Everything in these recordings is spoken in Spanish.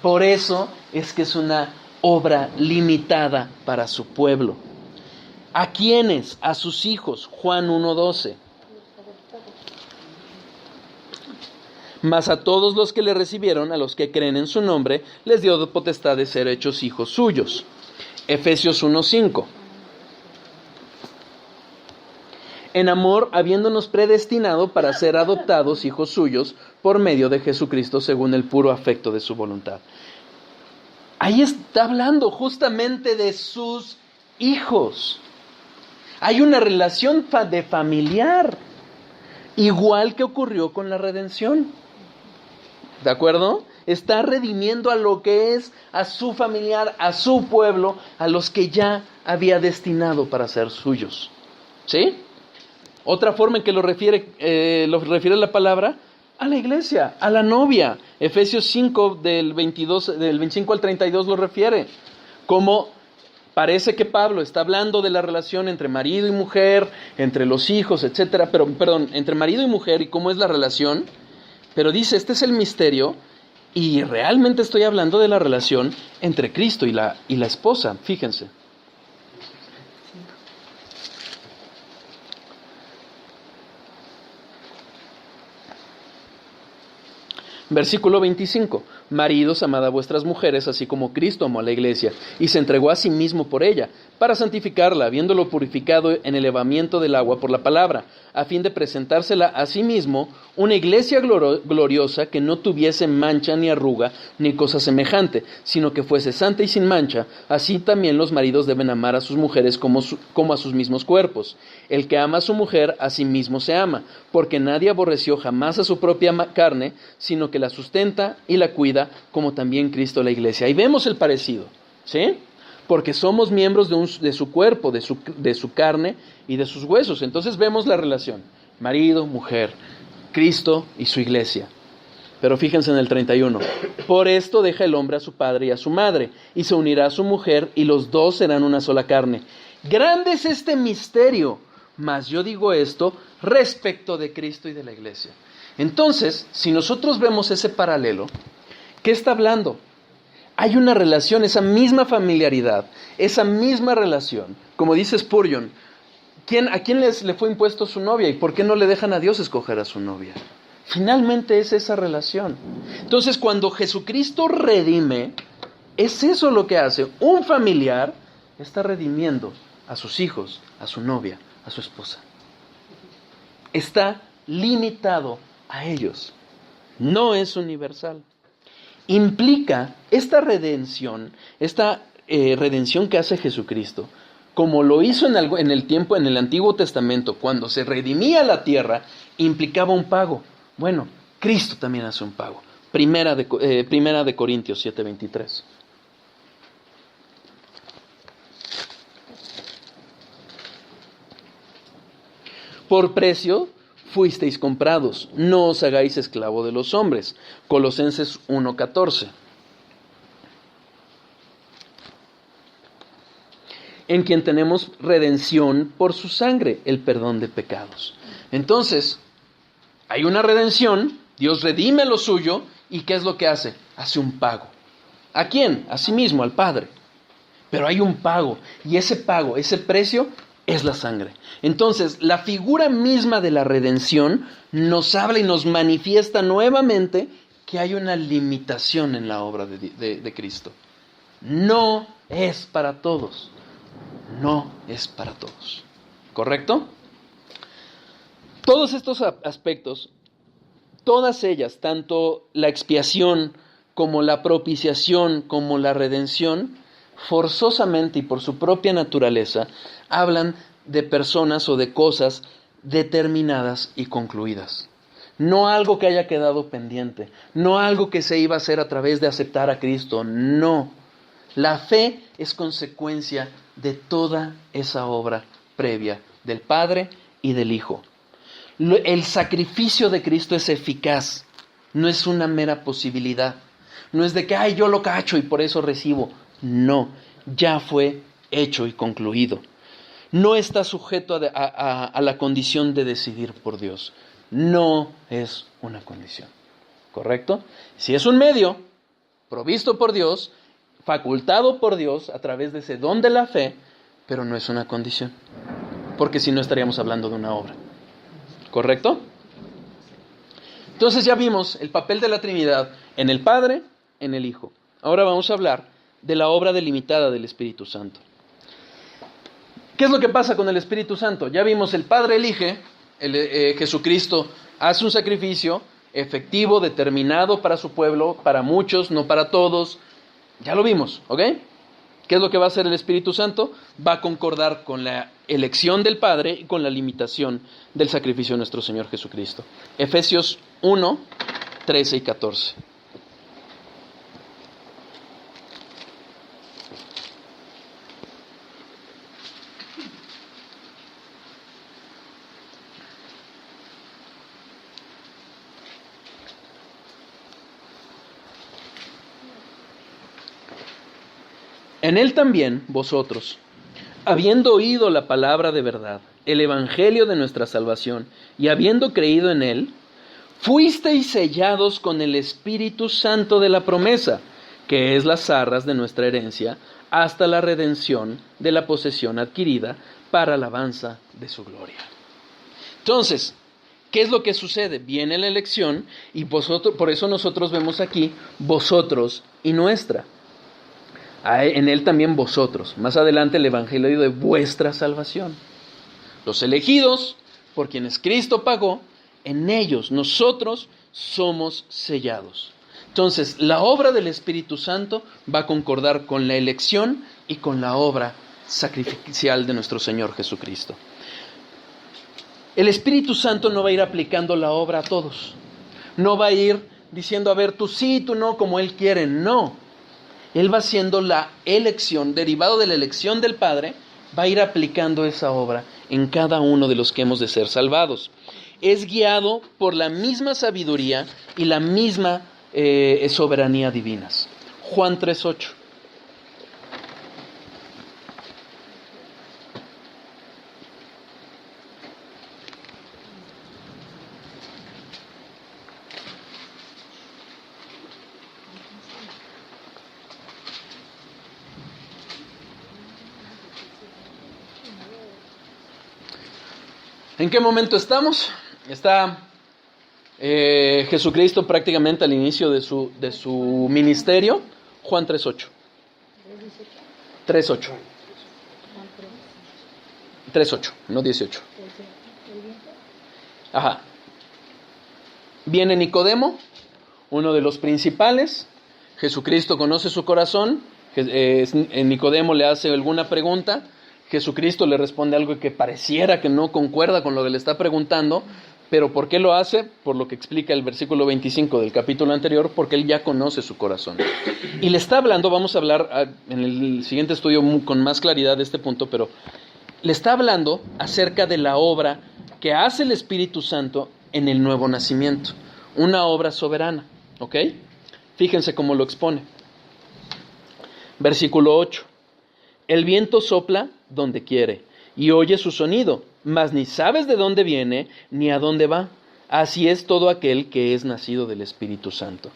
Por eso es que es una obra limitada para su pueblo. ¿A quiénes? A sus hijos. Juan 1:12. Mas a todos los que le recibieron, a los que creen en su nombre, les dio potestad de ser hechos hijos suyos. Efesios 1:5. En amor, habiéndonos predestinado para ser adoptados hijos suyos por medio de Jesucristo según el puro afecto de su voluntad. Ahí está hablando justamente de sus hijos. Hay una relación de familiar, igual que ocurrió con la redención. ¿De acuerdo? Está redimiendo a lo que es, a su familiar, a su pueblo, a los que ya había destinado para ser suyos. ¿Sí? Otra forma en que lo refiere la palabra, a la iglesia, a la novia. Efesios 5 del 25 al 32 lo refiere. Como parece que Pablo está hablando de la relación entre marido y mujer, entre los hijos, etcétera, entre marido y mujer y cómo es la relación, pero dice, este es el misterio, y realmente estoy hablando de la relación entre Cristo y la esposa, fíjense. Versículo 25. Maridos, amad a vuestras mujeres, así como Cristo amó a la iglesia, y se entregó a sí mismo por ella, para santificarla, habiéndolo purificado en el lavamiento del agua por la palabra, a fin de presentársela a sí mismo una iglesia gloriosa, que no tuviese mancha ni arruga, ni cosa semejante, sino que fuese santa y sin mancha. Así también los maridos deben amar a sus mujeres como a sus mismos cuerpos. El que ama a su mujer, a sí mismo se ama, porque nadie aborreció jamás a su propia carne, sino que la sustenta y la cuida, como también Cristo la iglesia. Ahí vemos el parecido, ¿sí? Porque somos miembros de su cuerpo, de su carne y de sus huesos. Entonces vemos la relación, marido, mujer, Cristo y su iglesia. Pero fíjense en el 31. Por esto deja el hombre a su padre y a su madre, y se unirá a su mujer, y los dos serán una sola carne. Grande es este misterio, mas yo digo esto respecto de Cristo y de la iglesia. Entonces, si nosotros vemos ese paralelo, ¿qué está hablando? Hay una relación, esa misma familiaridad, esa misma relación. Como dice Spurgeon, ¿a quién le fue impuesto su novia? ¿Y por qué no le dejan a Dios escoger a su novia? Finalmente es esa relación. Entonces, cuando Jesucristo redime, es eso lo que hace. Un familiar está redimiendo a sus hijos, a su novia, a su esposa. Está limitado a ellos. No es universal. Implica esta redención que hace Jesucristo, como lo hizo en el Antiguo Testamento, cuando se redimía la tierra, implicaba un pago. Bueno, Cristo también hace un pago. Primera de Corintios 7:23. Por precio fuisteis comprados, no os hagáis esclavo de los hombres. Colosenses 1:14. En quien tenemos redención por su sangre, el perdón de pecados. Entonces, hay una redención, Dios redime lo suyo, ¿y qué es lo que hace? Hace un pago. ¿A quién? A sí mismo, al Padre. Pero hay un pago, y ese pago, ese precio, es la sangre. Entonces, la figura misma de la redención nos habla y nos manifiesta nuevamente que hay una limitación en la obra de Cristo. No es para todos. No es para todos. ¿Correcto? Todos estos aspectos, todas ellas, tanto la expiación como la propiciación, como la redención, forzosamente y por su propia naturaleza, hablan de personas o de cosas determinadas y concluidas. No algo que haya quedado pendiente, no algo que se iba a hacer a través de aceptar a Cristo, no. La fe es consecuencia de toda esa obra previa del Padre y del Hijo. El sacrificio de Cristo es eficaz, no es una mera posibilidad. No es de que, yo lo cacho y por eso recibo. No, ya fue hecho y concluido. No está sujeto a la condición de decidir por Dios. No es una condición. ¿Correcto? Si es un medio, provisto por Dios, facultado por Dios a través de ese don de la fe, pero no es una condición, porque si no estaríamos hablando de una obra. ¿Correcto? Entonces ya vimos el papel de la Trinidad en el Padre, en el Hijo. Ahora vamos a hablar de la obra delimitada del Espíritu Santo. ¿Qué es lo que pasa con el Espíritu Santo? Ya vimos, el Padre elige, Jesucristo hace un sacrificio efectivo, determinado para su pueblo, para muchos, no para todos. Ya lo vimos, ¿ok? ¿Qué es lo que va a hacer el Espíritu Santo? Va a concordar con la elección del Padre y con la limitación del sacrificio de nuestro Señor Jesucristo. Efesios 1, 13 y 14. En él también vosotros, habiendo oído la palabra de verdad, el evangelio de nuestra salvación, y habiendo creído en él, fuisteis sellados con el Espíritu Santo de la promesa, que es las arras de nuestra herencia, hasta la redención de la posesión adquirida para alabanza de su gloria. Entonces, ¿qué es lo que sucede? Viene la elección y vosotros, por eso nosotros vemos aquí vosotros y nuestra. En él también vosotros. Más adelante el evangelio de vuestra salvación. Los elegidos, por quienes Cristo pagó, en ellos nosotros somos sellados. Entonces, la obra del Espíritu Santo va a concordar con la elección y con la obra sacrificial de nuestro Señor Jesucristo. El Espíritu Santo no va a ir aplicando la obra a todos. No va a ir diciendo, a ver, tú sí, tú no, como Él quiere. No. Él va haciendo la elección, derivado de la elección del Padre, va a ir aplicando esa obra en cada uno de los que hemos de ser salvados. Es guiado por la misma sabiduría y la misma soberanía divinas. Juan 3:8. ¿En qué momento estamos? Está Jesucristo prácticamente al inicio de su ministerio. Juan 3:8. 3:8. 3:8, no 18. Ajá. Viene Nicodemo, uno de los principales. Jesucristo conoce su corazón. Nicodemo le hace alguna pregunta. Jesucristo le responde algo que pareciera que no concuerda con lo que le está preguntando, pero ¿por qué lo hace? Por lo que explica el versículo 25 del capítulo anterior, porque él ya conoce su corazón. Y le está hablando, vamos a hablar en el siguiente estudio con más claridad de este punto, pero le está hablando acerca de la obra que hace el Espíritu Santo en el nuevo nacimiento, una obra soberana, ¿ok? Fíjense cómo lo expone. Versículo 8. El viento sopla donde quiere y oye su sonido, mas ni sabes de dónde viene ni a dónde va. Así es todo aquel que es nacido del Espíritu Santo.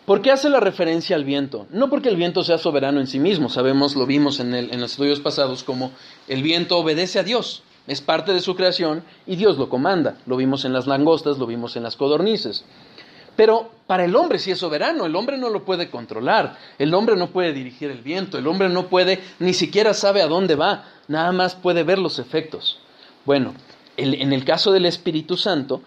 ¿Por qué hace la referencia al viento? No porque el viento sea soberano en sí mismo. Sabemos, lo vimos en los estudios pasados, como el viento obedece a Dios. Es parte de su creación y Dios lo comanda. Lo vimos en las langostas, lo vimos en las codornices. Pero para el hombre sí es soberano, el hombre no lo puede controlar, el hombre no puede dirigir el viento, el hombre no puede, ni siquiera sabe a dónde va, nada más puede ver los efectos. Bueno, en el caso del Espíritu Santo,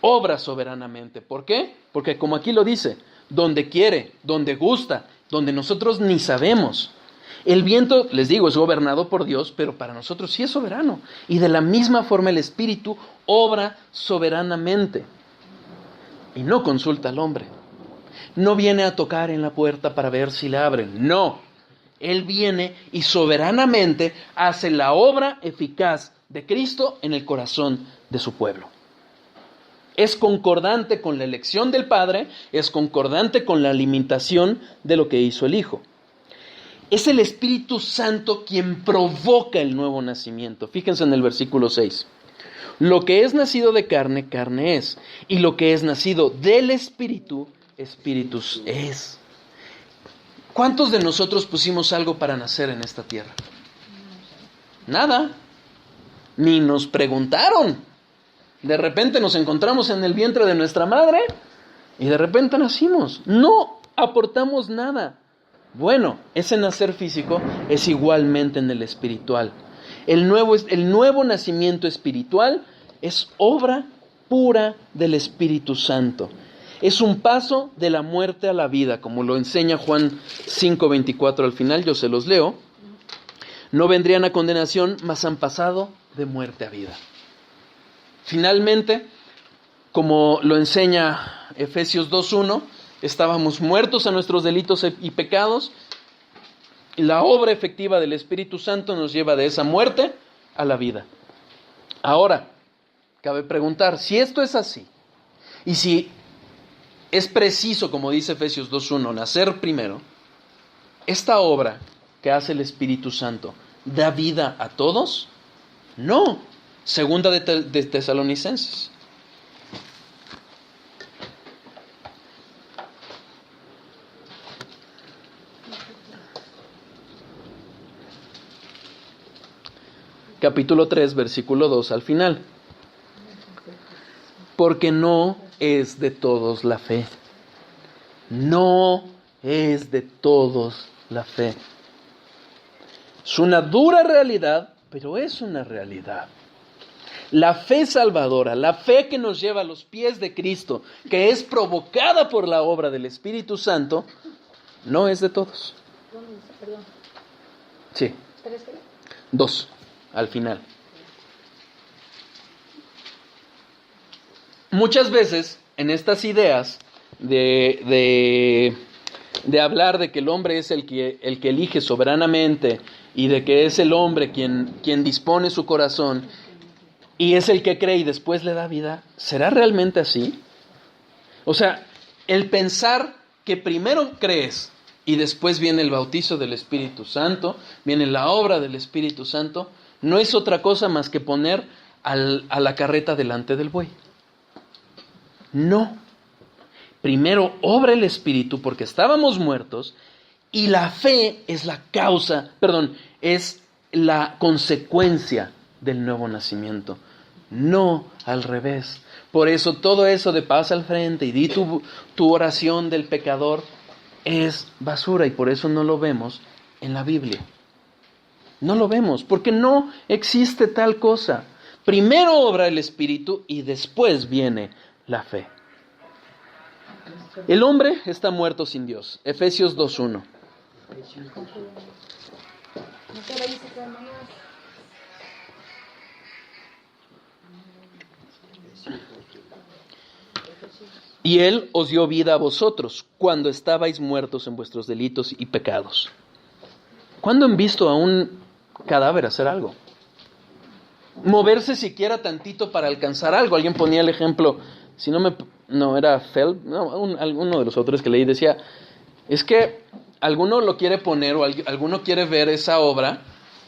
obra soberanamente. ¿Por qué? Porque como aquí lo dice, donde quiere, donde gusta, donde nosotros ni sabemos. El viento, les digo, es gobernado por Dios, pero para nosotros sí es soberano. Y de la misma forma el Espíritu obra soberanamente. Y no consulta al hombre. No viene a tocar en la puerta para ver si la abren. No. Él viene y soberanamente hace la obra eficaz de Cristo en el corazón de su pueblo. Es concordante con la elección del Padre, es concordante con la limitación de lo que hizo el Hijo. Es el Espíritu Santo quien provoca el nuevo nacimiento. Fíjense en el versículo 6. Lo que es nacido de carne, carne es. Y lo que es nacido del Espíritu, espíritus es. ¿Cuántos de nosotros pusimos algo para nacer en esta tierra? Nada. Ni nos preguntaron. De repente nos encontramos en el vientre de nuestra madre y de repente nacimos. No aportamos nada. Bueno, ese nacer físico es igualmente en el espiritual. El nuevo nacimiento espiritual es obra pura del Espíritu Santo. Es un paso de la muerte a la vida, como lo enseña Juan 5:24 al final, yo se los leo. No vendrían a condenación, mas han pasado de muerte a vida. Finalmente, como lo enseña Efesios 2:1, estábamos muertos a nuestros delitos y pecados. Y la obra efectiva del Espíritu Santo nos lleva de esa muerte a la vida. Ahora, cabe preguntar, si esto es así, y si es preciso, como dice Efesios 2:1, nacer primero, ¿esta obra que hace el Espíritu Santo da vida a todos? No. Segunda de Tesalonicenses. Capítulo 3, versículo 2 al final. Porque no es de todos la fe. No es de todos la fe. Es una dura realidad, pero es una realidad. La fe salvadora, la fe que nos lleva a los pies de Cristo, que es provocada por la obra del Espíritu Santo, no es de todos. Perdón. Sí. 2, al final. Muchas veces en estas ideas de hablar de que el hombre es el que elige soberanamente y de que es el hombre quien dispone su corazón y es el que cree y después le da vida, ¿será realmente así? O sea, el pensar que primero crees y después viene el bautizo del Espíritu Santo, viene la obra del Espíritu Santo, no es otra cosa más que poner a la carreta delante del buey. No. Primero obra el Espíritu porque estábamos muertos y la fe es la causa, es la consecuencia del nuevo nacimiento. No al revés. Por eso todo eso de pasa al frente y di tu oración del pecador es basura y por eso no lo vemos en la Biblia. No lo vemos porque no existe tal cosa. Primero obra el Espíritu y después viene la fe. El hombre está muerto sin Dios. Efesios 2:1. Y Él os dio vida a vosotros cuando estabais muertos en vuestros delitos y pecados. ¿Cuándo han visto a un cadáver hacer algo? Moverse siquiera tantito para alcanzar algo. Alguien ponía el ejemplo, era Feld, alguno de los autores que leí decía, es que alguno lo quiere poner o alguno quiere ver esa obra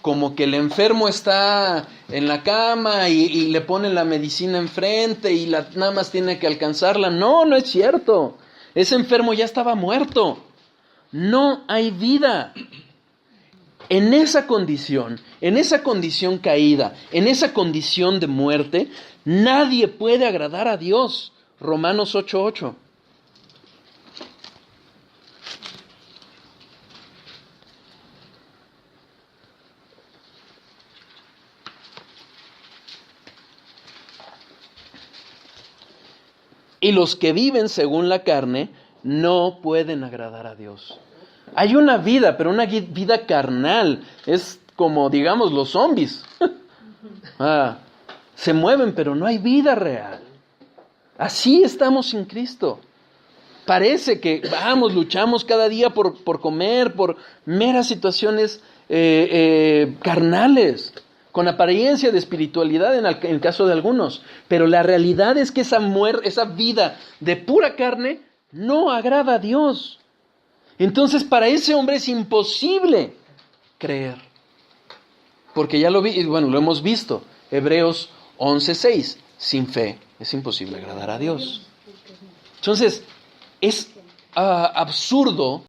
como que el enfermo está en la cama y le ponen la medicina enfrente y nada más tiene que alcanzarla. No, no es cierto. Ese enfermo ya estaba muerto. No hay vida. En esa condición caída, en esa condición de muerte, nadie puede agradar a Dios. Romanos 8:8. Y los que viven según la carne no pueden agradar a Dios. Hay una vida, pero una vida carnal. Es como, digamos, los zombies. Se mueven, pero no hay vida real. Así estamos sin Cristo. Parece que luchamos cada día por comer, por meras situaciones carnales, con apariencia de espiritualidad en el caso de algunos. Pero la realidad es que esa vida de pura carne no agrada a Dios. Entonces para ese hombre es imposible creer. Porque ya lo hemos visto. Hebreos 11:6. Sin fe es imposible agradar a Dios. Entonces, es absurdo